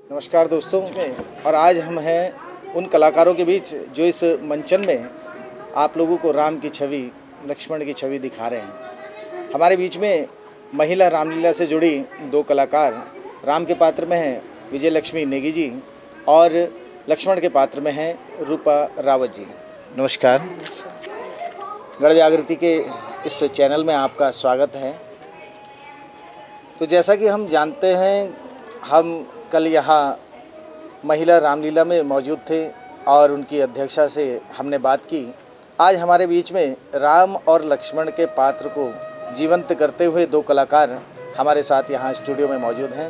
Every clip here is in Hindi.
नमस्कार दोस्तों। और आज हम हैं उन कलाकारों के बीच जो इस मंचन में आप लोगों को राम की छवि, लक्ष्मण की छवि दिखा रहे हैं। हमारे बीच में महिला रामलीला से जुड़ी दो कलाकार राम के पात्र में हैं विजय लक्ष्मी नेगी जी और लक्ष्मण के पात्र में हैं रूपा रावत जी। नमस्कार। गढ़ जागृति के इस चैनल में आपका स्वागत है। तो जैसा कि हम जानते हैं, हम कल यहाँ महिला रामलीला में मौजूद थे और उनकी अध्यक्षा से हमने बात की। आज हमारे बीच में राम और लक्ष्मण के पात्र को जीवंत करते हुए दो कलाकार हमारे साथ यहाँ स्टूडियो में मौजूद हैं।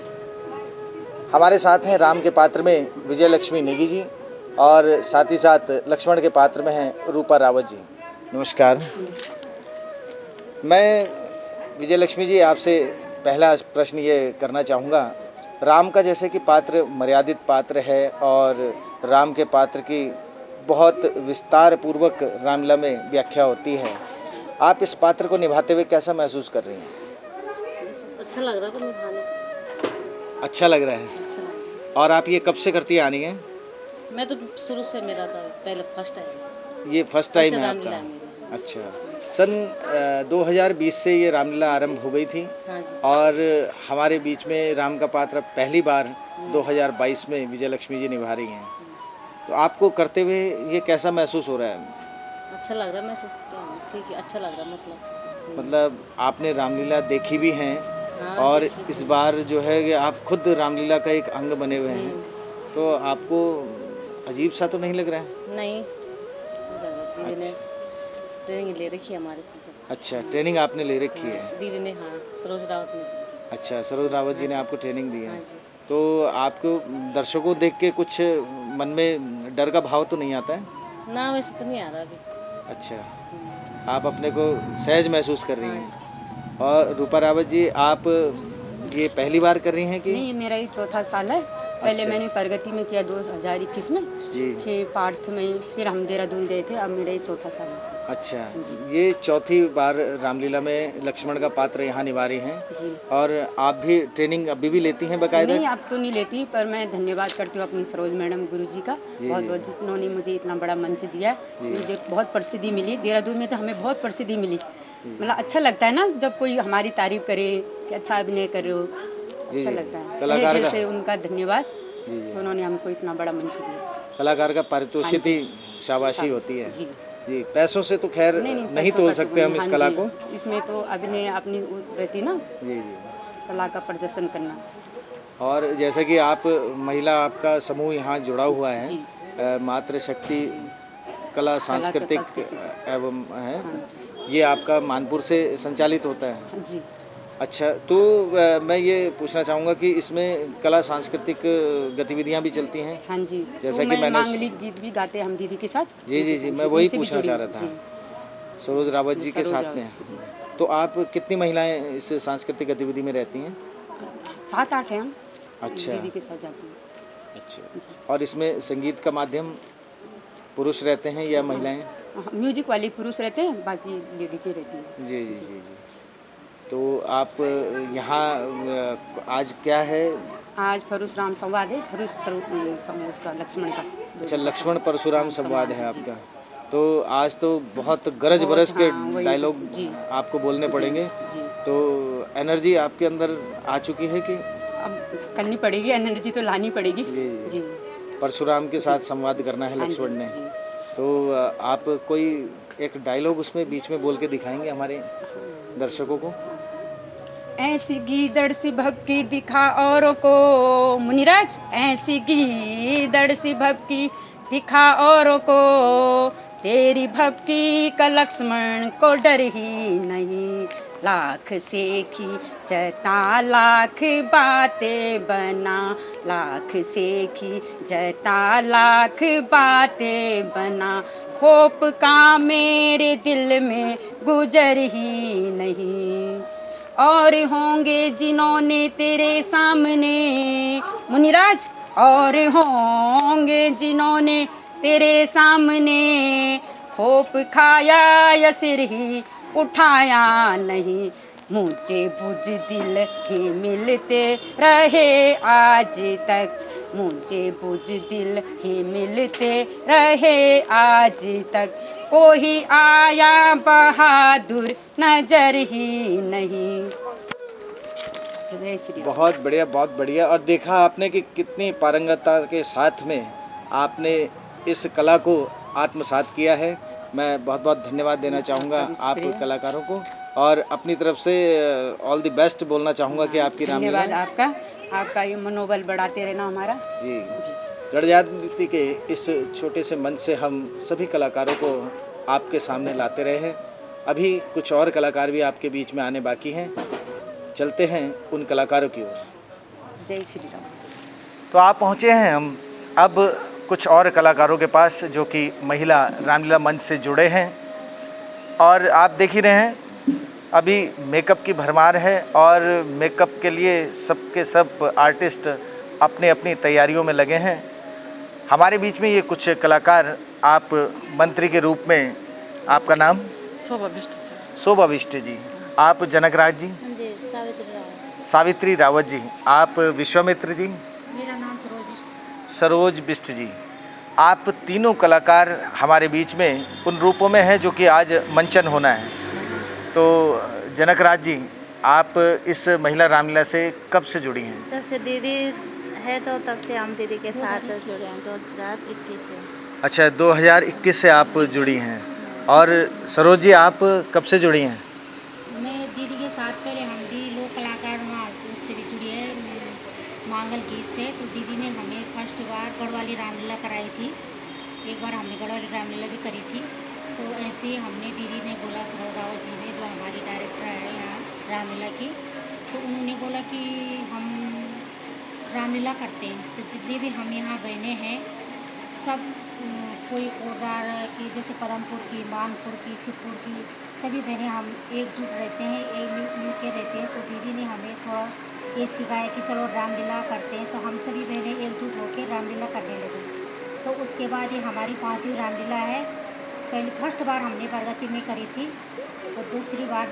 हमारे साथ हैं राम के पात्र में विजय लक्ष्मी नेगी जी और साथ ही साथ लक्ष्मण के पात्र में हैं रूपा रावत जी। नमस्कार। मैं विजय लक्ष्मी जी आपसे पहला प्रश्न ये करना चाहूँगा, राम का जैसे कि पात्र मर्यादित पात्र है और राम के पात्र की बहुत विस्तार पूर्वक रामलीला में व्याख्या होती है, आप इस पात्र को निभाते हुए कैसा महसूस कर रही हैं? अच्छा लग रहा है निभाने। अच्छा लग रहा है। अच्छा। और आप ये कब से करती आ रही हैं? मैं तो शुरू से, मेरा था पहले फर्स्ट टाइम। ये फर्स्ट टाइम है आपका? अच्छा। सन 2020 से ये रामलीला आरंभ हो गई थी। हाँ जी। और हमारे बीच में राम का पात्र पहली बार 2022 में विजय लक्ष्मी जी निभा रही हैं। तो आपको करते हुए ये कैसा महसूस हो रहा है? अच्छा लग रहा है महसूस। ठीक है, अच्छा लग रहा है। मतलब आपने रामलीला देखी भी हैं। हाँ, और देखी इस बार जो है कि आप खुद रामलीला का एक अंग बने हुए हैं, तो आपको अजीब सा तो नहीं लग रहा है? नहीं, दीदी ने ट्रेनिंग ले रखी है हमारे। अच्छा, ट्रेनिंग आपने ले रखी है? दीदी ने, हाँ, सरोज रावत ने। अच्छा, सरोज रावत जी ने आपको ट्रेनिंग दी है। हाँ जी। तो आपको दर्शकों को देख के कुछ मन में डर का भाव तो नहीं आता है? ना, वैसे तो नहीं आ रहा अभी। अच्छा, आप अपने को सहज महसूस कर रही हैं। और रूपा रावत जी, आप ये पहली बार कर रही हैं कि? नहीं, मेरा ये चौथा साल है। पहले अच्छा। मैंने प्रगति में किया 2021 में जी। फिर पार्थ में, फिर हम देहरादून गए थे। अब मेरा ये चौथा साल है। अच्छा, ये चौथी बार रामलीला में लक्ष्मण का पात्र यहाँ निभा रही हैं। जी। और आप भी ट्रेनिंग अभी भी लेती हैं बाकायदा? नहीं, अब तो नहीं लेती, पर मैं धन्यवाद करती हूँ अपनी सरोज मैडम गुरुजी का बहुत बहुत, जिन्होंने मुझे इतना बड़ा मंच दिया है। मुझे बहुत प्रसिद्धि मिली देहरादून में, तो हमें बहुत प्रसिद्धि मिली। मतलब अच्छा लगता है ना जब कोई हमारी तारीफ करे कि अच्छा अभिनय कर रहे हो, अच्छा लगता है। कलाकार जैसे उनका धन्यवाद, जी जी। उन्होंने हमको इतना बड़ा मंच दिया। कलाकार का पारितोषिक ही शाबाशी होती है। जी जी, पैसों से तो खैर नहीं तोल सकते हम इस कला को। इसमें तो अभिनय अपनी रहती ना, जी जी। कला का प्रदर्शन करना। और जैसा कि आप महिला, आपका समूह यहाँ जुड़ा हुआ है, मातृशक्ति कला सांस्कृतिक एवं है, ये आपका मानपुर से संचालित होता है? जी। अच्छा, तो मैं ये पूछना चाहूँगा कि इसमें कला सांस्कृतिक गतिविधियाँ भी चलती हैं? हाँ जी। जैसा तो कि मैंने मांगलिक गीत भी गाते हैं हम दीदी के साथ। जी जी जी, मैं वही पूछना चाह रहा था। सरोज रावत जी के साथ में। तो आप कितनी महिलाएं इस सांस्कृतिक गतिविधि में रहती हैं? 7-8 हैं हम। अच्छा। दीदी के साथ जाते हैं। अच्छा। और इसमें संगीत का माध्यम पुरुष रहते हैं या महिलाएं? म्यूजिक वाली पुरुष रहते हैं, बाकी लेडीजें रहती हैं। जी जी जी जी। तो आप यहाँ आज क्या है? आज परशुराम संवाद है, उसका लक्ष्मण का। अच्छा, लक्ष्मण परशुराम संवाद है आपका। तो आज तो बहुत गरज बरस के डायलॉग आपको बोलने पड़ेंगे। तो एनर्जी आपके अंदर आ चुकी है कि अब करनी पड़ेगी? एनर्जी तो लानी पड़ेगी। जी। परशुराम के साथ संवाद करना है लक्ष्मण ने। तो आप कोई एक डायलॉग उसमें बीच में बोल के दिखाएंगे हमारे दर्शकों को? ऐसी गीदड़ सी भक्ति दिखा औरों को मुनिराज, ऐसी गीदड़ सी भक्ति दिखा औरों को, तेरी भक्ति का लक्ष्मण को डर ही नहीं। लाख से खींचता लाख बातें बना, लाख से खींचता लाख बातें बना, खौफ का मेरे दिल में गुजर ही नहीं। और होंगे जिन्होंने तेरे सामने मुनिराज, और होंगे जिन्होंने तेरे सामने खौफ खाया या सिर ही उठाया नहीं। मुझे बुज़दिल ही मिलते रहे आज तक, मुझे बुज़दिल ही मिलते रहे आज तक, कोई आया बहादुर नजर ही नहीं। जय श्री राम। बहुत बढ़िया। और देखा आपने कि कितनी पारंगतता के साथ में आपने इस कला को आत्मसात किया है। मैं बहुत बहुत धन्यवाद देना चाहूँगा आप कलाकारों को, और अपनी तरफ से ऑल द बेस्ट बोलना चाहूँगा कि आपकी रामलीला। धन्यवाद आपका ये मनोबल बढ़ाते रहना हमारा। जी, गणजात नृत्य के इस छोटे से मंच से हम सभी कलाकारों को आपके सामने लाते रहे हैं। अभी कुछ और कलाकार भी आपके बीच में आने बाकी हैं, चलते हैं उन कलाकारों की ओर। जय श्री राम। तो आप पहुँचे हैं हम अब कुछ और कलाकारों के पास जो कि महिला रामलीला मंच से जुड़े हैं, और आप देख ही रहे हैं अभी मेकअप की भरमार है, और मेकअप के लिए सबके सब आर्टिस्ट अपनी अपनी तैयारियों में लगे हैं। हमारे बीच में ये कुछ कलाकार, आप मंत्री के रूप में, आपका नाम? शोभा बिष्ट सर। शोभा बिष्ट जी। आप जनकराज जी? जी, सावित्री रावत। सावित्री रावत जी। आप विश्वामित्र जी? मेरा नाम सरोज बिष्ट। सरोज बिष्ट जी। आप तीनों कलाकार हमारे बीच में उन रूपों में हैं जो कि आज मंचन होना है। तो जनकराज जी, आप इस महिला रामलीला से कब से जुड़ी हैं? जब से दीदी है तो तब से हम दीदी के साथ जुड़े हैं, 2021 से। अच्छा, 2021 से आप जुड़ी हैं। और सरोज जी, आप कब से जुड़ी हैं? मैं दीदी के साथ पहले हम भी लोक कलाकार वहाँ उससे भी जुड़ी है, मांगल गीत से। तो दीदी ने हमें फर्स्ट बार गढ़वाली रामलीला कराई थी, एक बार हमने गढ़वाली रामलीला भी करी थी। तो ऐसे हमने दीदी ने बोला, सरोज रावत जी ने, जो हमारी डायरेक्टर है यहाँ रामलीला की, तो उन्होंने बोला कि हम रामलीला करते हैं। तो जितने भी हम यहाँ बहने हैं सब, कोई कोरदार की, जैसे पदमपुर की, मानपुर की, शिवपुर की, सभी बहनें हम एकजुट रहते हैं, एक मिल के रहते हैं। तो दीदी ने हमें थोड़ा ये सिखाया कि चलो रामलीला करते हैं। तो हम सभी बहनें एकजुट होकर रामलीला करने लगे। तो उसके बाद ये हमारी 5वीं रामलीला है। पहले फर्स्ट बार हमने बरगति में करी थी, तो दूसरी बार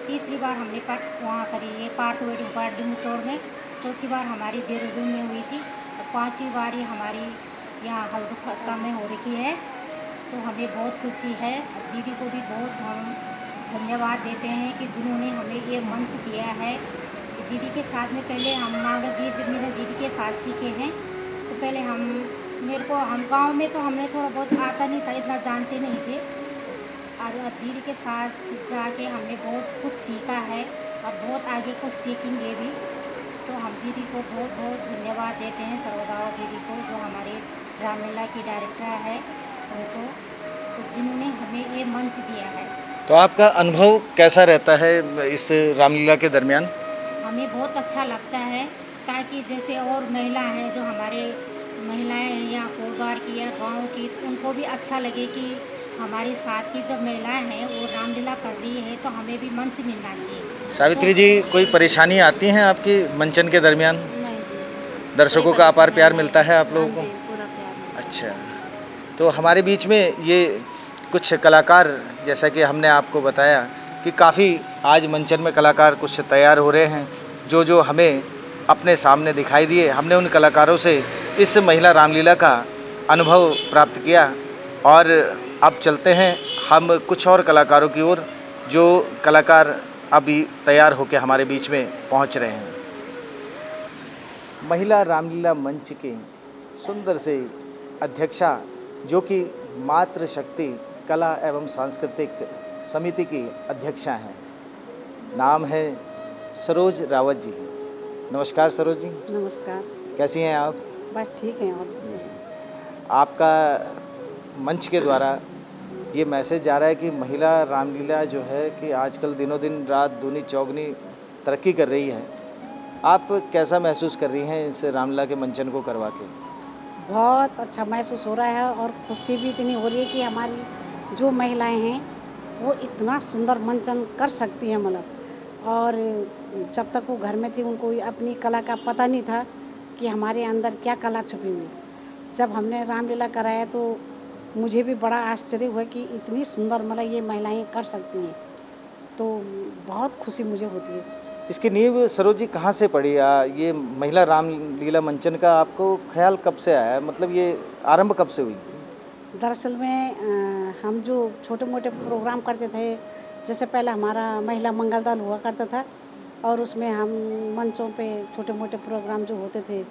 तीसरी बार हमने वहाँ करी ये पार्थ वेडिंग पार्ट डिमचौड़ में, चौथी बार हमारी देहरादून में हुई थी, और 5वीं बार ये हमारी यहाँ हल्दुखत्ता में हो रही है। तो हमें बहुत खुशी है। दीदी को भी बहुत हम धन्यवाद देते हैं कि जिन्होंने हमें ये मंच दिया है। दीदी के साथ में पहले हम मांगल गीत मेरे दीदी के साथ सीखे हैं। तो पहले हम गांव में तो हमने थोड़ा बहुत आता नहीं था, इतना जानते नहीं थे, और दीदी के साथ जाके हमने बहुत कुछ सीखा है और बहुत आगे कुछ सीखेंगे भी। तो हम दीदी को बहुत बहुत धन्यवाद देते हैं, सर्वदावा दीदी को, जो हमारे रामलीला की डायरेक्टर है उनको, तो जिन्होंने हमें ये मंच दिया है। तो आपका अनुभव कैसा रहता है इस रामलीला के दरमियान? हमें बहुत अच्छा लगता है, ताकि जैसे और महिला हैं, जो हमारे महिलाएं हैं या कोरद्वार की या गाँव की, तो उनको भी अच्छा लगे कि हमारे साथ की जब महिलाएं हैं वो रामलीला कर रही है, तो हमें भी मंच मिलना चाहिए। सावित्री जी, कोई परेशानी आती हैं आपकी मंचन के दरमियान? नहीं जी, दर्शकों का अपार प्यार मिलता है आप लोगों हाँ को? जी, पूरा प्यार मिलता है। अच्छा, तो हमारे बीच में ये कुछ कलाकार, जैसा कि हमने आपको बताया कि काफ़ी आज मंचन में कलाकार कुछ तैयार हो रहे हैं, जो हमें अपने सामने दिखाई दिए। हमने उन कलाकारों से इस महिला रामलीला का अनुभव प्राप्त किया, और अब चलते हैं हम कुछ और कलाकारों की ओर, जो कलाकार अभी तैयार होकर हमारे बीच में पहुंच रहे हैं। महिला रामलीला मंच के सुंदर से अध्यक्षा, जो कि मातृशक्ति कला एवं सांस्कृतिक समिति की अध्यक्षा हैं, नाम है सरोज रावत जी। नमस्कार सरोज जी। नमस्कार। कैसी हैं आप? बस ठीक है। और आपका मंच के द्वारा ये मैसेज जा रहा है कि महिला रामलीला जो है कि आजकल दिनों दिन रात दूनी चौगनी तरक्की कर रही है। आप कैसा महसूस कर रही हैं इस रामलीला के मंचन को करवा के? बहुत अच्छा महसूस हो रहा है, और खुशी भी इतनी हो रही है कि हमारी जो महिलाएं हैं वो इतना सुंदर मंचन कर सकती हैं, मतलब। और जब तक वो घर में थी उनको अपनी कला का पता नहीं था कि हमारे अंदर क्या कला छुपी हुई। जब हमने रामलीला कराया तो मुझे भी बड़ा आश्चर्य हुआ कि इतनी सुंदर मतलब ये महिलाएं कर सकती हैं। तो बहुत खुशी मुझे होती है। इसकी नींव सरोज जी कहाँ से पड़ी? ये महिला रामलीला मंचन का आपको ख्याल कब से आया, मतलब ये आरंभ कब से हुई? दरअसल में हम जो छोटे मोटे प्रोग्राम करते थे, जैसे पहले हमारा महिला मंगल दल हुआ करता था और उसमें हम मंचों पे छोटे मोटे प्रोग्राम जो होते थे,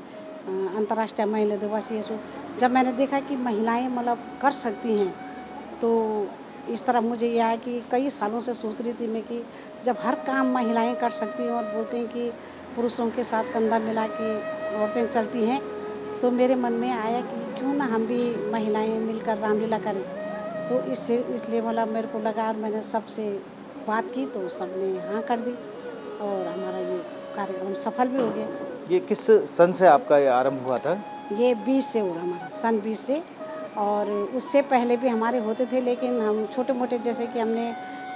अंतर्राष्ट्रीय महिला दिवस ये सो, जब मैंने देखा कि महिलाएं मतलब कर सकती हैं, तो इस तरह मुझे यह है कि कई सालों से सोच रही थी मैं कि जब हर काम महिलाएं कर सकती हैं और बोलते हैं कि पुरुषों के साथ कंधा मिला के औरतें चलती हैं, तो मेरे मन में आया कि क्यों ना हम भी महिलाएं मिलकर रामलीला करें। तो इसलिए मतलब मेरे को लगा और मैंने सबसे बात की तो सबने हाँ कर दी और हमारा ये कार्यक्रम सफल भी हो गया। ये किस सन से आपका ये आरंभ हुआ था? ये 20 से हुआ हमारा, सन 20 से, और उससे पहले भी हमारे होते थे, लेकिन हम छोटे मोटे जैसे कि हमने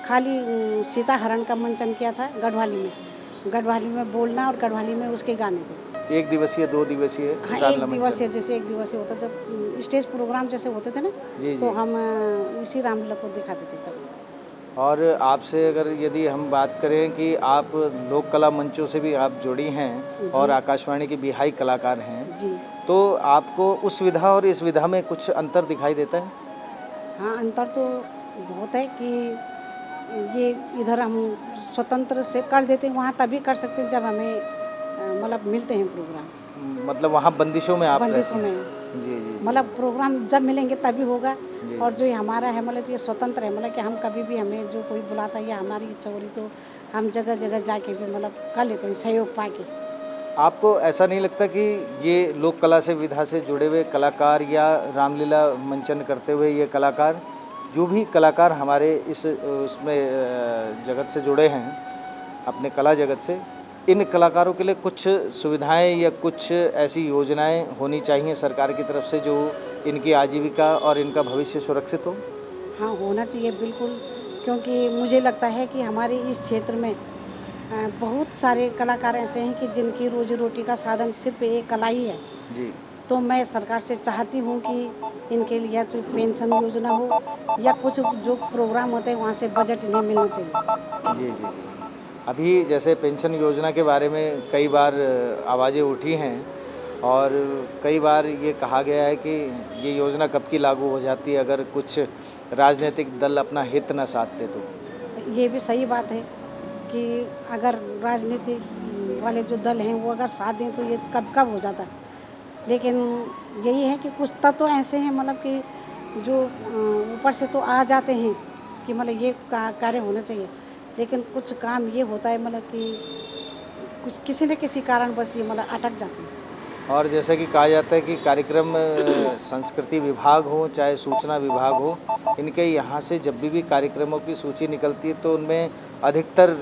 खाली सीता हरण का मंचन किया था गढ़वाली में बोलना और गढ़वाली में उसके गाने थे। 1 दिवसीय 2 दिवसीय हाँ, रामलीला एक मंचन? दिवसीय, जैसे 1 दिवसीय होता, जब स्टेज प्रोग्राम जैसे होते थे ना, जी तो जी। हम इसी रामलीला को दिखाते थे तब। और आपसे अगर यदि हम बात करें कि आप लोक कला मंचों से भी आप जुड़ी हैं और जी। आकाशवाणी की बिहाई कलाकार हैं, जी तो आपको उस विधा और इस विधा में कुछ अंतर दिखाई देता है? हाँ, अंतर तो बहुत है कि ये इधर हम स्वतंत्र से कर देते हैं, वहाँ तभी कर सकते हैं जब हमें मतलब मिलते हैं प्रोग्राम। मतलब वहाँ बंदिशों में आप बंदिशों रहते में हैं। जी जी। मतलब प्रोग्राम जब मिलेंगे तभी होगा। जी। और जो ये हमारा है मतलब ये स्वतंत्र है, मतलब कि हम कभी भी हमें जो कोई बुलाता है या हमारी इच्छा हो रही तो हम जगह जगह जाके भी मतलब कर लेते हैं सहयोग पाके। आपको ऐसा नहीं लगता कि ये लोक कला से विधा से जुड़े हुए कलाकार या रामलीला मंचन करते हुए ये कलाकार, जो भी कलाकार हमारे इस उसमें जगत से जुड़े हैं, अपने कला जगत से, इन कलाकारों के लिए कुछ सुविधाएं या कुछ ऐसी योजनाएं होनी चाहिए सरकार की तरफ से जो इनकी आजीविका और इनका भविष्य सुरक्षित हो? हाँ, होना चाहिए बिल्कुल, क्योंकि मुझे लगता है कि हमारे इस क्षेत्र में बहुत सारे कलाकार ऐसे हैं कि जिनकी रोजी रोटी का साधन सिर्फ एक कला ही है। जी तो मैं सरकार से चाहती हूँ कि इनके लिए तो पेंशन योजना हो या कुछ जो प्रोग्राम होते हैं वहाँ से बजट इन्हें मिलना चाहिए। जी जी जी। अभी जैसे पेंशन योजना के बारे में कई बार आवाज़ें उठी हैं और कई बार ये कहा गया है कि ये योजना कब की लागू हो जाती है अगर कुछ राजनीतिक दल अपना हित न साधते तो। ये भी सही बात है कि अगर राजनीतिक वाले जो दल हैं वो अगर साथ दें तो ये कब कब हो जाता है। लेकिन यही है कि कुछ तत्व ऐसे हैं मतलब कि जो ऊपर से तो आ जाते हैं कि मतलब ये कार्य होना चाहिए, लेकिन कुछ काम ये होता है मतलब कि कुछ किसी न किसी कारण बस ये मतलब अटक जाते हैं। और जैसे कि कहा जाता है कि कार्यक्रम संस्कृति विभाग हो चाहे सूचना विभाग हो, इनके यहाँ से जब भी कार्यक्रमों की सूची निकलती है तो उनमें अधिकतर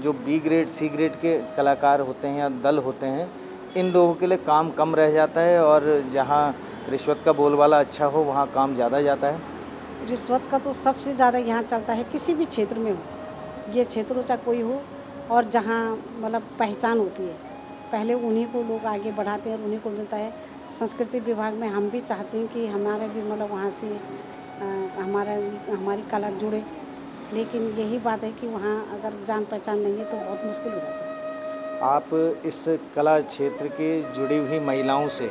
जो बी ग्रेड सी ग्रेड के कलाकार होते हैं या दल होते हैं, इन लोगों के लिए काम कम रह जाता है और जहाँ रिश्वत का बोलबाला अच्छा हो वहाँ काम ज़्यादा जाता है। रिश्वत का तो सबसे ज़्यादा यहाँ चलता है, किसी भी क्षेत्र में हो, ये क्षेत्र हो चाहे कोई हो, और जहाँ मतलब पहचान होती है पहले उन्हीं को लोग आगे बढ़ाते हैं और उन्हीं को मिलता है। संस्कृति विभाग में हम भी चाहते हैं कि हमारे भी मतलब वहाँ से हमारी कला जुड़े, लेकिन यही बात है कि वहाँ अगर जान पहचान नहीं है तो बहुत मुश्किल हो जाता है। आप इस कला क्षेत्र के जुड़ी हुई महिलाओं से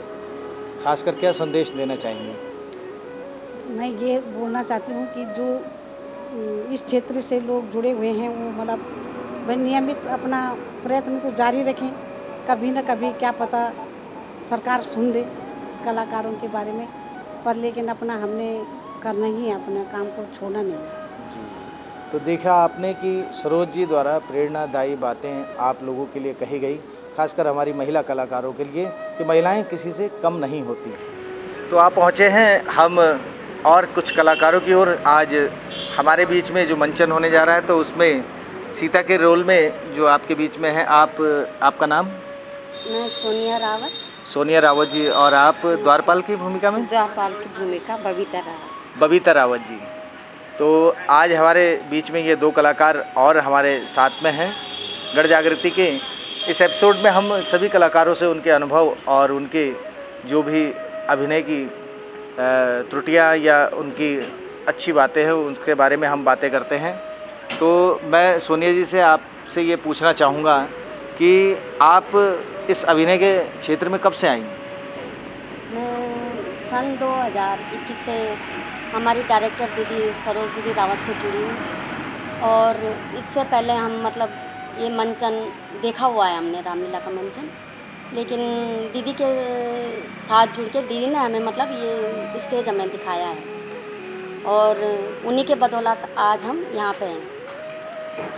खासकर क्या संदेश देना चाहेंगे? मैं ये बोलना चाहती हूँ कि जो इस क्षेत्र से लोग जुड़े हुए हैं वो मतलब नियमित अपना प्रयत्न तो जारी रखें, कभी न कभी क्या पता सरकार सुन दे कलाकारों के बारे में, पर लेकिन अपना हमने करना ही है, अपने काम को छोड़ना नहीं है। जी, तो देखा आपने कि सरोज जी द्वारा प्रेरणादायी बातें आप लोगों के लिए कही गई, खासकर हमारी महिला कलाकारों के लिए कि महिलाएं किसी से कम नहीं होती। तो आप पहुंचे हैं हम और कुछ कलाकारों की ओर। आज हमारे बीच में जो मंचन होने जा रहा है तो उसमें सीता के रोल में जो आपके बीच में है, आपका नाम? मैं सोनिया रावत। सोनिया रावत जी। और आप द्वारपाल की भूमिका में? द्वारपाल की भूमिका बबीता रावत। बबीता रावत जी। तो आज हमारे बीच में ये 2 कलाकार और हमारे साथ में हैं गढ़ जागृति के। इस एपिसोड में हम सभी कलाकारों से उनके अनुभव और उनके जो भी अभिनय की त्रुटियां या उनकी अच्छी बातें हैं उसके बारे में हम बातें करते हैं। तो मैं सोनिया जी से आपसे ये पूछना चाहूँगा कि आप इस अभिनय के क्षेत्र में कब से आई? मैं सन 2021 से हमारी डायरेक्टर दीदी सरोज दीदी रावत से जुड़ी हूँ। और इससे पहले हम मतलब ये मंचन देखा हुआ है हमने, रामलीला का मंचन, लेकिन दीदी के साथ जुड़ के दीदी ने हमें मतलब ये स्टेज हमें दिखाया है और उन्हीं के बदौलत आज हम यहाँ पे हैं।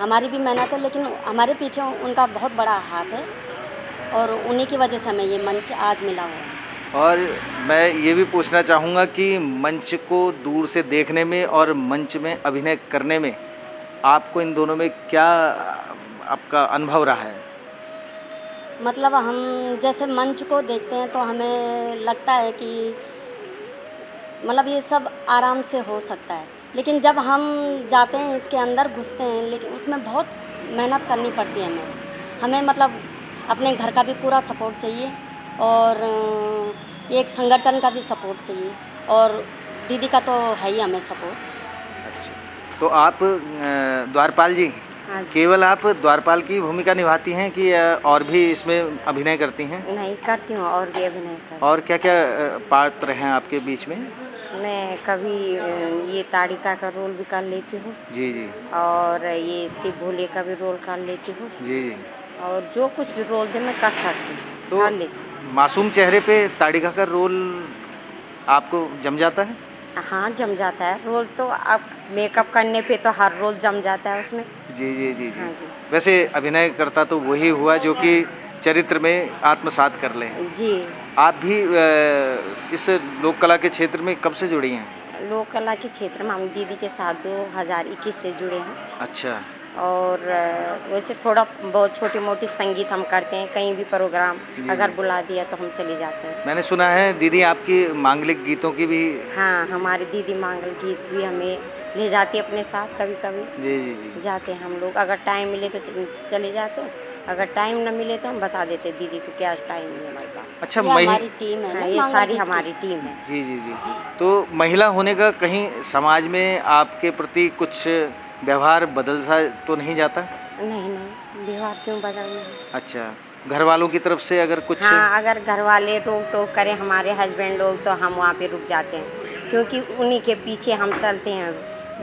हमारी भी मेहनत है लेकिन हमारे पीछे उनका बहुत बड़ा हाथ है और उन्हीं की वजह से हमें ये मंच आज मिला हुआ है। और मैं ये भी पूछना चाहूँगा कि मंच को दूर से देखने में और मंच में अभिनय करने में आपको इन दोनों में क्या आपका अनुभव रहा है? मतलब हम जैसे मंच को देखते हैं तो हमें लगता है कि मतलब ये सब आराम से हो सकता है, लेकिन जब हम जाते हैं इसके अंदर घुसते हैं लेकिन उसमें बहुत मेहनत करनी पड़ती है हमें मतलब अपने घर का भी पूरा सपोर्ट चाहिए और एक संगठन का भी सपोर्ट चाहिए और दीदी का तो है ही हमें सपोर्ट। अच्छा, तो आप द्वारपाल जी, हाँ, केवल आप द्वारपाल की भूमिका निभाती हैं कि और भी इसमें अभिनय करती हैं? नहीं करती हूँ और भी अभिनय करती और क्या क्या पात्र हैं आपके बीच में? हूँ। मैं कभी ये ताड़िका का रोल भी कर लेती हूँ जी जी और ये शिव भोले का भी रोल कर लेती हूँ जी जी। और जो कुछ भी रोल दे मैं कर सकती हूँ, तो कर लेती हूँ। मासूम चेहरे पे ताड़िका का रोल आपको जम जाता है? हाँ, जम जाता है रोल तो। अब मेकअप करने पे तो हर रोल जम जाता है उसमें। जी जी जी जी। हाँ जी। वैसे अभिनय करता तो वही हुआ जो कि चरित्र में आत्मसात कर ले। जी, आप भी इस लोक कला के क्षेत्र में कब से जुड़ी हैं? लोक कला के क्षेत्र में हम दीदी के साथ 2021 से जुड़े हैं अच्छा। और वैसे थोड़ा बहुत छोटी मोटी संगीत हम करते हैं, कहीं भी प्रोग्राम अगर बुला दिया तो हम चले जाते हैं। मैंने सुना है दीदी आपकी मांगलिक गीतों की भी। हाँ, हमारी दीदी मांगल गीत भी हमें ले जाती है अपने साथ, कभी कभी जी जी जी। जाते हैं हम लोग। अगर टाइम मिले तो चले जाते हैं, अगर टाइम न मिले तो हम बता देते हैं दीदी को क्या टाइम है हमारे पास। अच्छा, ये हमारी टीम है हाँ, ना, ये मांगल सारी गीत की। हमारी टीम है। जी जी जी। तो महिला होने का कहीं समाज में आपके प्रति कुछ व्यवहार बदल सा तो नहीं जाता? नहीं नहीं, व्यवहार क्यों बदलना है? अच्छा, घर वालों की तरफ से अगर कुछ। हाँ, अगर घर वाले रोक टोक करें हमारे हस्बैंड लोग तो हम वहाँ पे रुक जाते हैं, क्योंकि उन्हीं के पीछे हम चलते हैं।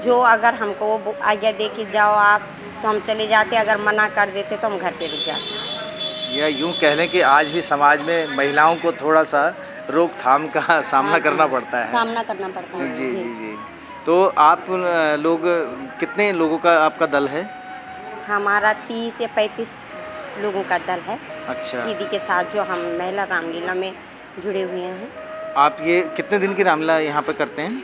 जो अगर हमको वो आज्ञा दे कि जाओ आप तो हम चले जाते, अगर मना कर देते तो हम घर पे रुक जाते हैं। या यूँ कह लें कि आज भी समाज में महिलाओं को थोड़ा सा रोकथाम का सामना करना पड़ता है। सामना करना पड़ता है। जी जी जी। तो आप लोग कितने लोगों का आपका दल है? हमारा 30 या 35 लोगों का दल है अच्छा। दीदी के साथ, जो हम महिला रामलीला में जुड़े हुए हैं। आप ये कितने दिन की रामलीला यहाँ पे करते हैं?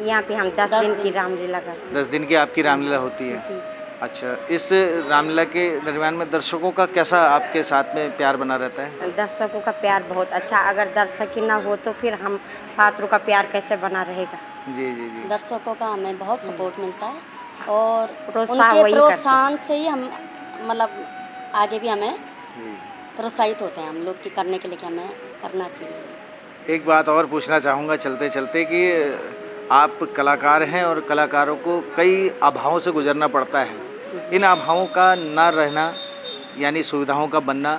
यहाँ पे हम 10 दिन की रामलीला करते हैं। 10 दिन की आपकी रामलीला होती है। जी। अच्छा, इस रामलीला के दरमियान में दर्शकों का कैसा आपके साथ में प्यार बना रहता है? दर्शकों का प्यार बहुत अच्छा। अगर दर्शक ही ना हो तो फिर हम पात्रों का प्यार कैसे बना रहेगा? जी जी जी। दर्शकों का हमें बहुत सपोर्ट मिलता है और प्रोत्साहन उनके वही करते हैं। प्रोत्साहन से ही हम मतलब आगे भी हमें जी। प्रोत्साहित होते हैं हम लोग की करने के लिए कि हमें करना चाहिए। एक बात और पूछना चाहूँगा चलते चलते कि आप कलाकार हैं और कलाकारों को कई अभावों से गुजरना पड़ता है। इन अभावों का ना रहना यानी सुविधाओं का बनना,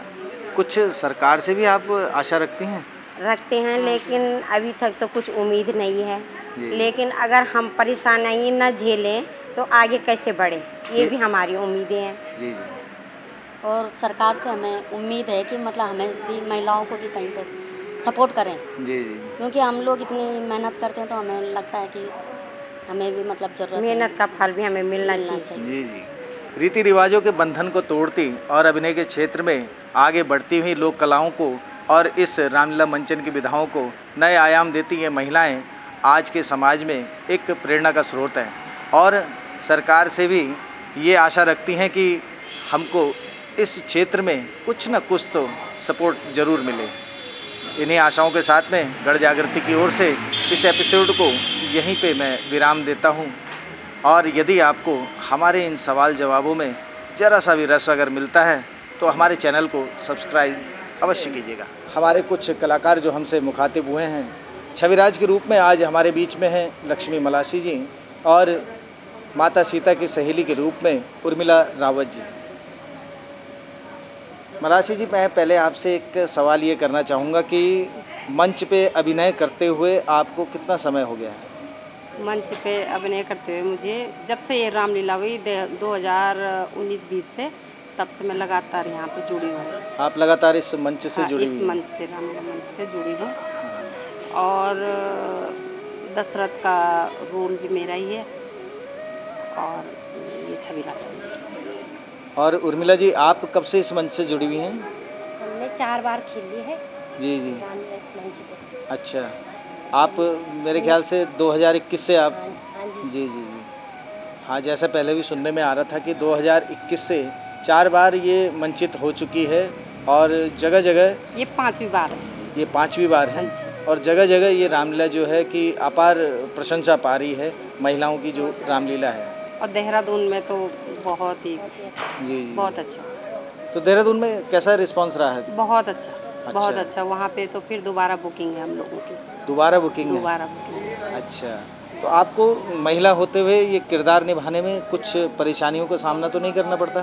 कुछ सरकार से भी आप आशा रखती हैं? रखते हैं, लेकिन अभी तक तो कुछ उम्मीद नहीं है। जी। लेकिन अगर हम परेशानी न झेलें तो आगे कैसे बढ़े, ये भी हमारी उम्मीदें हैं। जी जी। और सरकार से हमें उम्मीद है कि मतलब हमें भी महिलाओं को भी कहीं पर सपोर्ट करें, जी जी। क्योंकि हम लोग इतनी मेहनत करते हैं तो हमें लगता है कि हमें भी मतलब ज़रूरत मेहनत का फल भी हमें मिलना चाहिए। जी जी। रीति रिवाजों के बंधन को तोड़ती और अभिनय के क्षेत्र में आगे बढ़ती हुई लोक कलाओं को और इस रामलीला मंचन की विधाओं को नए आयाम देती ये महिलाएं आज के समाज में एक प्रेरणा का स्रोत हैं और सरकार से भी ये आशा रखती हैं कि हमको इस क्षेत्र में कुछ न कुछ तो सपोर्ट ज़रूर मिले। इन्हीं आशाओं के साथ में गढ़ जागृति की ओर से इस एपिसोड को यहीं पे मैं विराम देता हूँ और यदि आपको हमारे इन सवाल जवाबों में ज़रा सा भी रस अगर मिलता है तो हमारे चैनल को सब्सक्राइब अवश्य कीजिएगा। हमारे कुछ कलाकार जो हमसे मुखातिब हुए हैं, छविराज के रूप में आज हमारे बीच में हैं लक्ष्मी मलासी जी और माता सीता की सहेली के रूप में उर्मिला रावत जी। मरासी जी, मैं पहले आपसे एक सवाल ये करना चाहूँगा कि मंच पे अभिनय करते हुए आपको कितना समय हो गया है? मंच पे अभिनय करते हुए मुझे जब से ये रामलीला हुई 2019-20 से, तब से मैं लगातार यहाँ पे जुड़ी हूँ। आप लगातार इस मंच से जुड़ी हुई इस हैं। मंच से, रामलीला मंच से जुड़ी हूँ। और दशरथ का रोल भी मेरा ही है और ये छवि राजा। और उर्मिला जी, आप कब से इस मंच से जुड़ी हुई हैं? हमने 4 बार खेली है जी जी। रामलीला इस मंच पे। अच्छा, आप मेरे ख्याल से 2021 से आप। हाँ जी। जी जी जी। हाँ, जैसा पहले भी सुनने में आ रहा था कि 2021 से 4 बार ये मंचित हो चुकी है और जगह जगह ये 5वीं बार है। ये 5वीं बार है और जगह जगह ये रामलीला जो है कि अपार प्रशंसा पा रही है, महिलाओं की जो रामलीला है। और देहरादून में तो बहुत ही जी जी। बहुत अच्छा, तो देहरादून में कैसा रिस्पांस रहा है? बहुत अच्छा, बहुत अच्छा। वहाँ पे तो फिर दोबारा बुकिंग है हम लोगों की। दोबारा बुकिंग है? दोबारा बुकिंग है। अच्छा, तो आपको महिला होते हुए ये किरदार निभाने में कुछ परेशानियों का सामना तो नहीं करना पड़ता?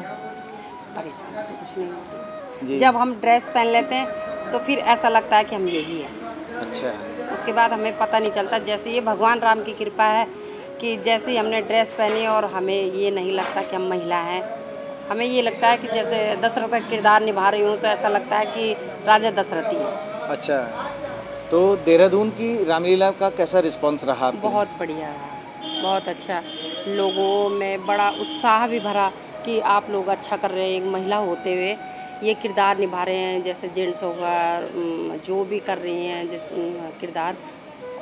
परेशानी तो कुछ नहीं होती। जी। जब हम ड्रेस पहन लेते हैं तो फिर ऐसा लगता है कि हम यही हैं। अच्छा। उसके बाद हमें पता नहीं चलता, जैसे ये भगवान राम की कृपा है कि जैसे ही हमने ड्रेस पहनी और हमें ये नहीं लगता कि हम महिला हैं। हमें ये लगता है कि जैसे दशरथ का किरदार निभा रही हूँ तो ऐसा लगता है कि राजा दशरथ ही है। अच्छा, तो देहरादून की रामलीला का कैसा रिस्पांस रहा आपके? बहुत बढ़िया है, बहुत अच्छा। लोगों में बड़ा उत्साह भी भरा कि आप लोग अच्छा कर रहे हैं, एक महिला होते हुए ये किरदार निभा रहे हैं, जैसे जेंट्स होगा जो भी कर रही हैं जिस किरदार।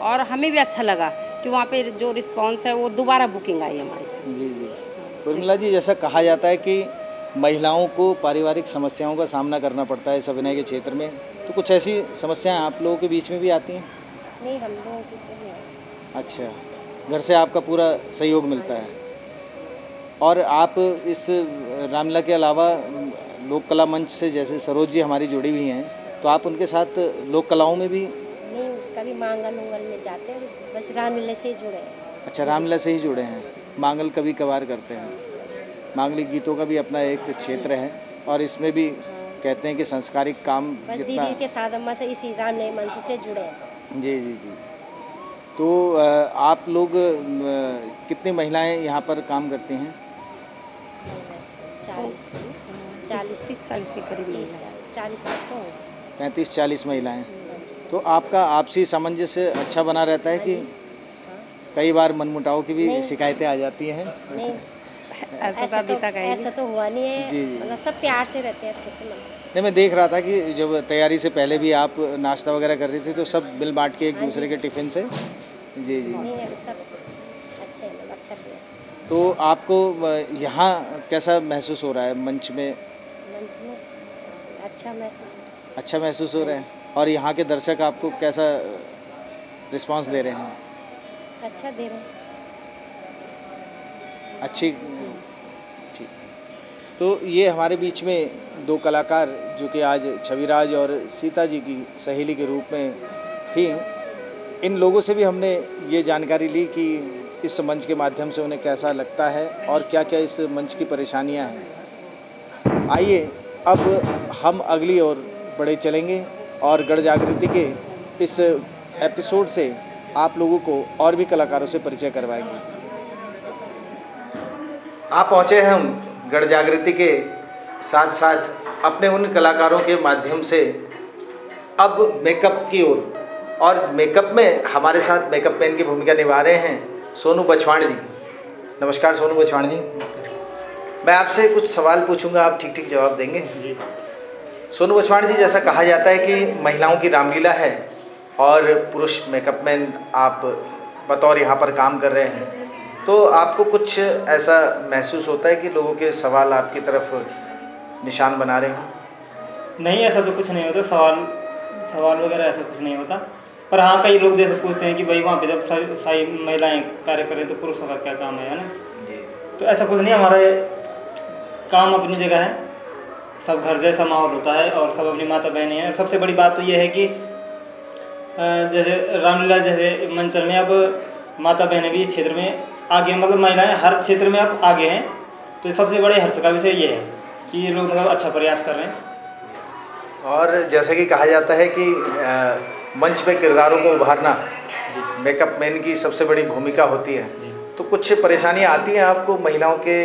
और हमें भी अच्छा लगा कि वहाँ पे जो रिस्पांस है वो दोबारा बुकिंग आई हमारी। जी जी। उर्मिला जी, जैसा कहा जाता है कि महिलाओं को पारिवारिक समस्याओं का सामना करना पड़ता है इस अभिनय के क्षेत्र में, तो कुछ ऐसी समस्याएं आप लोगों के बीच में भी आती हैं? नहीं, हम लोगों की तो नहीं है। अच्छा, घर से आपका पूरा सहयोग मिलता है। और आप इस रामलीला के अलावा लोक कला मंच से जैसे सरोज जी हमारी जुड़ी हुई हैं, तो आप उनके साथ लोक कलाओं में भी? नहीं, कभी मांगल उंगल में जाते हैं, बस रामलीला से ही जुड़े हैं। अच्छा, रामलीला से ही जुड़े हैं। मांगल कभी कभार करते हैं। मांगलिक गीतों का भी अपना एक क्षेत्र है और इसमें भी कहते हैं कि संस्कारिक काम बस जितना। दीदी के साथ हम से इसी रामलीला मंच से जुड़े हैं। जी जी जी। तो आप लोग कितनी महिलाएं यहाँ पर काम करती हैं? 40 के करीब महिला है। 40 तक तो होंगे। 35-40 महिलाएं। तो आपका आपसी सामंजस्य अच्छा बना रहता है कि कई बार मनमुटाव की भी नहीं। शिकायतें आ जाती हैं? नहीं, ऐसा तो अभी तक है ऐसा तो हुआ नहीं है। जी, जी। मतलब सब प्यार से रहते हैं, अच्छे से। नहीं, मैं देख रहा था कि जब तैयारी से पहले भी आप नाश्ता वगैरह कर रही थी तो सब मिल बांट के एक हाँ दूसरे जी। के टिफ़िन से। जी जी। नहीं, अभी सब अच्छे हैं, मतलब अच्छा भी है। तो आपको यहाँ कैसा महसूस हो रहा है मंच में? मंच में अच्छा महसूस होता है। अच्छा महसूस हो रहा है। और यहाँ के दर्शक आपको कैसा रिस्पांस दे रहे हैं? अच्छा दे रहे हैं। अच्छी। ठीक। तो ये हमारे बीच में दो कलाकार जो कि आज छविराज और सीता जी की सहेली के रूप में थी, इन लोगों से भी हमने ये जानकारी ली कि इस मंच के माध्यम से उन्हें कैसा लगता है और क्या क्या इस मंच की परेशानियां हैं। आइए अब हम अगली ओर बढ़े चलेंगे और गढ़ जागृति के इस एपिसोड से आप लोगों को और भी कलाकारों से परिचय करवाएंगे। आप पहुँचे हैं हम गढ़ जागृति के साथ साथ अपने उन कलाकारों के माध्यम से अब मेकअप की ओर, और मेकअप में हमारे साथ मेकअप मैन की भूमिका निभा रहे हैं सोनू बछवाण जी। नमस्कार सोनू बछवाण जी। मैं आपसे कुछ सवाल पूछूंगा, आप ठीक ठीक जवाब देंगे जी। सोनू बछवाण जी, जैसा कहा जाता है कि महिलाओं की रामलीला है और पुरुष मेकअप मैन आप बतौर यहाँ पर काम कर रहे हैं, तो आपको कुछ ऐसा महसूस होता है कि लोगों के सवाल आपकी तरफ निशान बना रहे हैं? नहीं, ऐसा तो कुछ नहीं होता। सवाल वगैरह ऐसा कुछ नहीं होता। पर हाँ, कई लोग जैसे पूछते हैं कि भाई वहाँ पे जब सारी महिलाएं कार्य करें तो पुरुषों का क्या काम है ना जी। तो ऐसा कुछ नहीं, हमारा काम अपनी जगह है। सब घर जैसा माहौल होता है और सब अपनी माता बहनें हैं। और सबसे बड़ी बात तो ये है कि जैसे रामलीला जैसे मंचन में अब माता बहनें भी इस क्षेत्र में आगे मतलब महिलाएं हर क्षेत्र में अब आगे हैं, तो सबसे बड़े हर्ष का विषय ये है कि ये लोग मतलब अच्छा प्रयास कर रहे हैं। और जैसे कि कहा जाता है कि मंच पे किरदारों को उभारना मेकअप मैन की सबसे बड़ी भूमिका होती है, तो कुछ परेशानियां आती हैं आपको महिलाओं के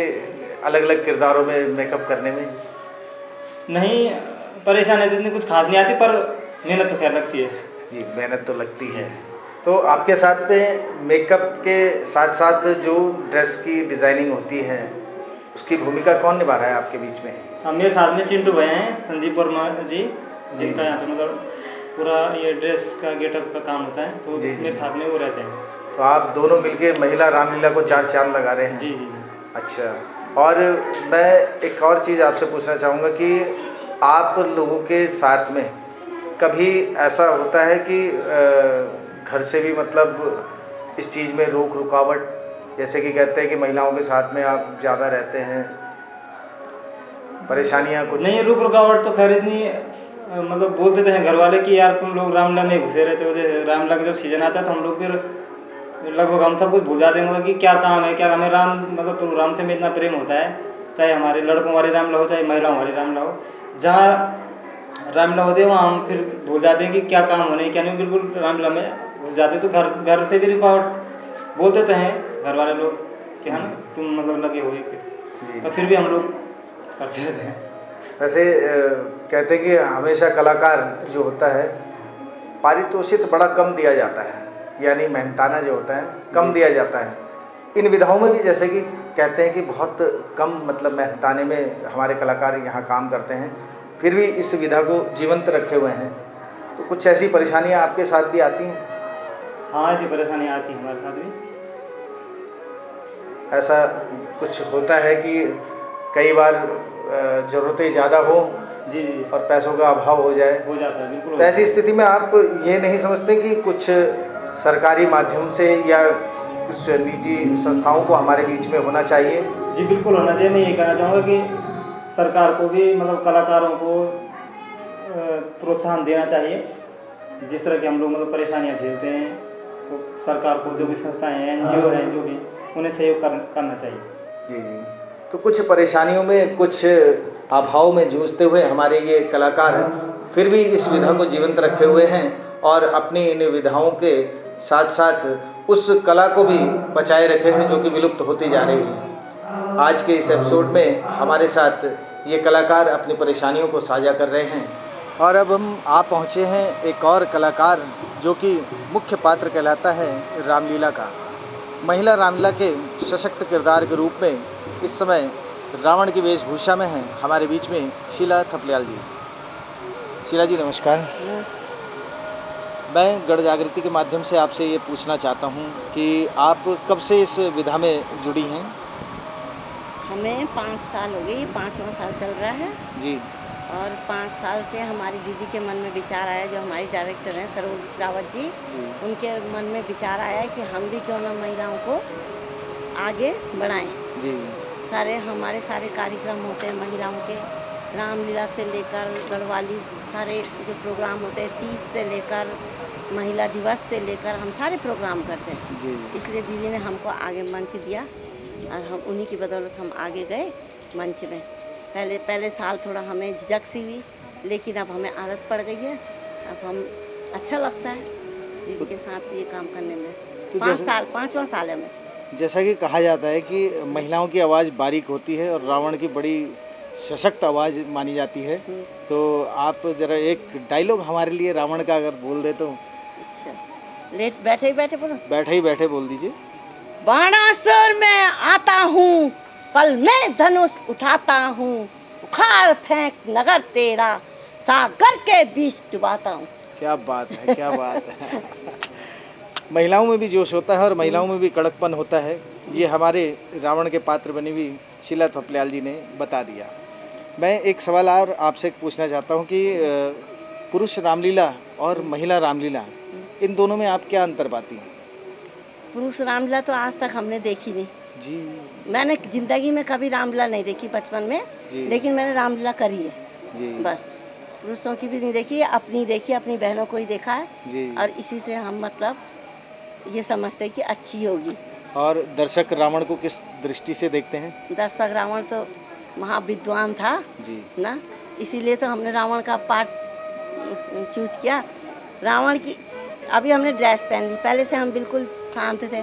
अलग अलग किरदारों में मेकअप करने में? नहीं, परेशानी तो इतनी कुछ खास नहीं आती, पर मेहनत तो खैर लगती है। जी, मेहनत तो लगती है। तो आपके साथ में मेकअप के साथ साथ जो ड्रेस की डिज़ाइनिंग होती है उसकी भूमिका कौन निभा रहा है आपके बीच में? हम मेरे साथ में चिंटू भाई हैं, संदीप वर्मा जी, जिनका यहाँ पे मतलब पूरा ये ड्रेस का गेटअप का काम होता है, तो मेरे साथ में वो रहते हैं। तो आप दोनों मिलके महिला रामलीला को चार चांद लगा रहे हैं? जी जी। अच्छा, और मैं एक और चीज़ आपसे पूछना चाहूँगा कि आप लोगों के साथ में कभी ऐसा होता है कि घर से भी मतलब इस चीज़ में रोक रुकावट, जैसे कि कहते हैं कि महिलाओं के साथ में आप ज़्यादा रहते हैं, परेशानियाँ कुछ? नहीं, रुक रुकावट तो खैर इतनी मतलब बोल देते हैं घर वाले कि यार तुम लोग रामलीला में घुसे रहते हो। जैसे रामलीला का जब सीजन आता है तो हम लोग फिर लगभग हम सब कुछ भूल जाते हैं, मतलब कि क्या काम है क्या काम है। राम मतलब तो राम से में इतना प्रेम होता है, चाहे हमारे लड़कों वाली रामलीला हो चाहे महिलाओं वाली रामलीला हो, जहाँ रामलीला होती है वहाँ हम फिर भूल जाते हैं कि क्या काम होने क्या नहीं, बिल्कुल रामलीला में घुस जाते हैं। तो घर से भी रुकावट बोलते तो हैं घर वाले लोग कि हाँ तुम मतलब लगे हुए, तो फिर भी हम लोग करते रहते हैं। वैसे कहते हैं कि हमेशा कलाकार जो होता है पारितोषिक बड़ा कम दिया जाता है, यानी मेहनताना जो होता है कम दिया जाता है। इन विधाओं में भी जैसे कि कहते हैं कि बहुत कम मतलब मेहनताने में हमारे कलाकार यहाँ काम करते हैं, फिर भी इस विधा को जीवंत रखे हुए हैं। तो कुछ ऐसी परेशानियाँ आपके साथ भी आती हैं? हाँ, ऐसी परेशानियाँ आती हैं हमारे साथ भी। ऐसा कुछ होता है कि कई बार ज़रूरतें ज़्यादा हो जी और पैसों का अभाव हो जाए, हो जाता है बिल्कुल। तो ऐसी स्थिति में आप ये नहीं समझते कि कुछ सरकारी माध्यम से या कुछ निजी संस्थाओं को हमारे बीच में होना चाहिए? जी बिल्कुल होना चाहिए। मैं ये कहना चाहूँगा कि सरकार को भी मतलब कलाकारों को प्रोत्साहन देना चाहिए। जिस तरह के हम लोग मतलब परेशानियाँ झेलते हैं, तो सरकार को जो भी संस्थाएं हैं, NGO हैं, जो भी उन्हें सहयोग करना चाहिए। जी जी। तो कुछ परेशानियों में कुछ अभाव में जूझते हुए हमारे ये कलाकार फिर भी इस विधा को जीवंत रखे हुए हैं और अपनी इन विधाओं के साथ साथ उस कला को भी बचाए रखे हैं जो कि विलुप्त होती जा रही है। आज के इस एपिसोड में हमारे साथ ये कलाकार अपनी परेशानियों को साझा कर रहे हैं। और अब हम आ पहुँचे हैं एक और कलाकार जो कि मुख्य पात्र कहलाता है रामलीला का। महिला रामलीला के सशक्त किरदार के रूप में इस समय रावण की वेशभूषा में हैं हमारे बीच में शीला थपलियाल जी। शीला जी नमस्कार। मैं गढ़ जागृति के माध्यम से आपसे ये पूछना चाहता हूँ कि आप कब से इस विधा में जुड़ी हैं? हमें 5 साल हो गए, ये 5वां साल चल रहा है जी। और 5 साल से हमारी दीदी के मन में विचार आया, जो हमारी डायरेक्टर हैं सरोज रावत जी, उनके मन में विचार आया कि हम भी क्यों ना महिलाओं को आगे बढ़ाएं। जी। हमारे सारे कार्यक्रम होते हैं महिलाओं के, रामलीला से लेकर गढ़वाली सारे जो प्रोग्राम होते हैं, 30 से लेकर महिला दिवस से लेकर हम सारे प्रोग्राम करते हैं जी। इसलिए दीदी ने हमको आगे मंच दिया और हम उन्हीं की बदौलत हम आगे गए मंच में। पहले साल थोड़ा हमें झिझक सी हुई, लेकिन अब हमें आदत पड़ गई है। अब हम अच्छा लगता है दीदी के साथ ये काम करने में। तो 5वां साल है हमें। जैसा कि कहा जाता है कि महिलाओं की आवाज़ बारीक होती है और रावण की बड़ी सशक्त आवाज़ मानी जाती है, तो आप ज़रा एक डायलॉग हमारे लिए रावण का अगर बोल दे तो। अच्छा, बैठे ही बैठे बोल दीजिए। बाणासुर में आता हूँ, पल में धनुष उठाता हूँ, उखाड़ फेंक नगर तेरा, सागर के बीच डुबाता हूँ। क्या बात है, क्या बात है। महिलाओं में भी जोश होता है और महिलाओं में भी कड़कपन होता है, ये हमारे रावण के पात्र बनी हुई शीला थपलियाल जी ने बता दिया। मैं एक सवाल और आपसे पूछना चाहता हूँ कि पुरुष रामलीला और महिला रामलीला, इन दोनों में आप क्या अंतर पाती हैं? पुरुष रामलीला तो आज तक हमने देखी नहीं जी। मैंने ज़िंदगी में कभी रामलीला नहीं देखी बचपन में, लेकिन मैंने रामलीला करी है जी। बस, पुरुषों की भी नहीं देखी है, अपनी देखी, अपनी बहनों को ही देखा है जी। और इसी से हम मतलब ये समझते हैं कि अच्छी होगी। और दर्शक रावण को किस दृष्टि से देखते हैं? दर्शक रावण तो महाविद्वान था जी ना, इसीलिए तो हमने रावण का पार्ट चूज किया। रावण की अभी हमने ड्रेस पहन ली, पहले से हम बिल्कुल शांत थे,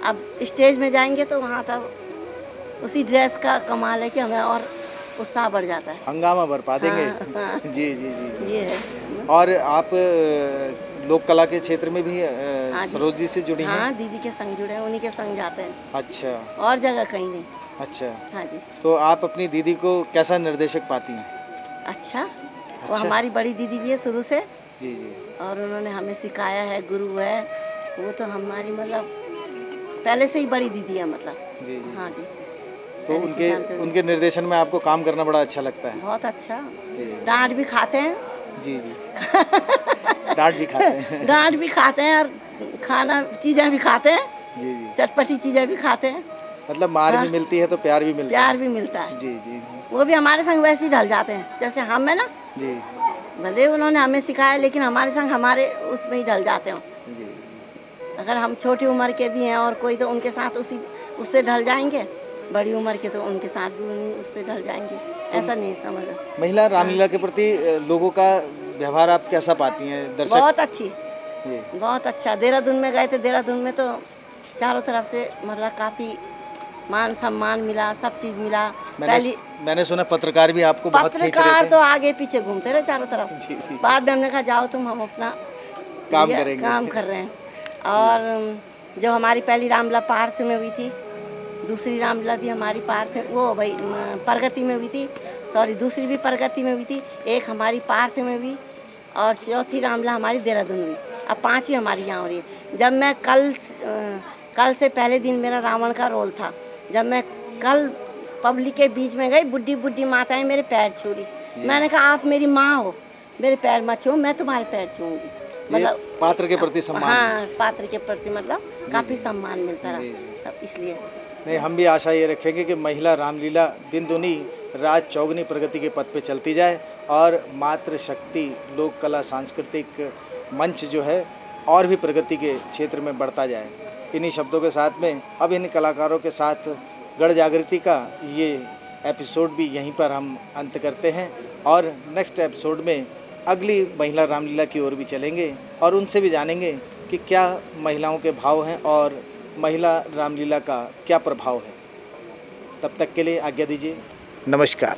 अब स्टेज में जाएंगे तो वहाँ तब उसी ड्रेस का कमाल है कि हमें और उत्साह बढ़ जाता है, हंगामा बरपा देंगे। हाँ। जी जी जी। ये है। और आप लोक कला के क्षेत्र में भी हाँ जी। सरोज जी से जुड़ी हैं? हाँ, दीदी के संग जुड़े हैं, उन्हीं के संग जाते हैं, अच्छा और जगह कहीं नहीं। अच्छा। हाँ जी। तो आप अपनी दीदी को कैसा निर्देशक पाती हैं? अच्छा, वो हमारी बड़ी दीदी भी है शुरू से, जी जी। और उन्होंने हमें सिखाया है, गुरु है वो, तो हमारी मतलब पहले से ही बड़ी दीदी है मतलब। जी जी। हाँ जी। तो पहले से जानते हुए। उनके निर्देशन में आपको काम करना बड़ा अच्छा लगता है? बहुत अच्छा। डांट भी खाते हैं। जी जी। डांट भी खाते हैं? डांट भी खाते हैं और खाना चीज़ें भी खाते हैं, जी जी। चटपटी चीज़ें भी खाते हैं। मतलब मार हाँ। भी मिलती है तो प्यार भी मिलता प्यार है? भी मिलता है। जी जी वो भी हमारे संग वैसे ही ढल जाते हैं जैसे हम है ना, जी भले उन्होंने हमें सिखाया लेकिन हमारे संग हमारे उसमें ही ढल जाते हैं। जी। अगर हम छोटी उम्र के भी हैं और कोई तो उनके साथ उससे ढल जाएंगे, बड़ी उम्र के तो उनके साथ भी उससे ढल जाएंगे, ऐसा नहीं समझ। महिला रामलीला के प्रति लोगों का व्यवहार आप कैसा पाती हैं? दर्शक बहुत अच्छी, जी। बहुत अच्छा। देहरादून में गए थे, देहरादून में तो चारों तरफ से मतलब काफ़ी मान सम्मान मिला, सब चीज़ मिला। मैंने सुना पत्रकार भी आपको बहुत खींच रहे पत्रकार थे? तो आगे पीछे घूमते रहे चारों तरफ। जी जी। बाद में हमने कहा जाओ तुम, हम अपना काम करेंगे। काम कर रहे हैं। और जो हमारी पहली रामलीला पार्थ में हुई थी, दूसरी रामलीला भी हमारी पार्थ वो भाई प्रगति में हुई थी, सॉरी दूसरी भी प्रगति में हुई थी, एक हमारी पार्थ में हुई और चौथी रामलीला हमारी देहरादून में हुई। अब पांचवी हमारी यहाँ हो रही है। जब मैं कल से पहले दिन मेरा रावण का रोल था, जब मैं कल पब्लिक के बीच में गई, बुढ़ी बुढ़ी माताएं मेरे पैर छू रही। मैंने कहा आप मेरी माँ हो, मेरे पैर मत छूओ, मैं तुम्हारे पैर छूऊंगी। मतलब पात्र के प्रति सम्मान। हाँ, पात्र के प्रति मतलब काफ़ी सम्मान मिलता रहा, इसलिए। नहीं, हम भी आशा ये रखेंगे कि महिला रामलीला दिन दुनी रात चौगनी प्रगति के पथ पे चलती जाए और मातृशक्ति लोक कला सांस्कृतिक मंच जो है और भी प्रगति के क्षेत्र में बढ़ता जाए। इन्हीं शब्दों के साथ में अब इन कलाकारों के साथ गढ़ जागृति का ये एपिसोड भी यहीं पर हम अंत करते हैं और नेक्स्ट एपिसोड में अगली महिला रामलीला की ओर भी चलेंगे और उनसे भी जानेंगे कि क्या महिलाओं के भाव हैं और महिला रामलीला का क्या प्रभाव है। तब तक के लिए आज्ञा दीजिए, नमस्कार।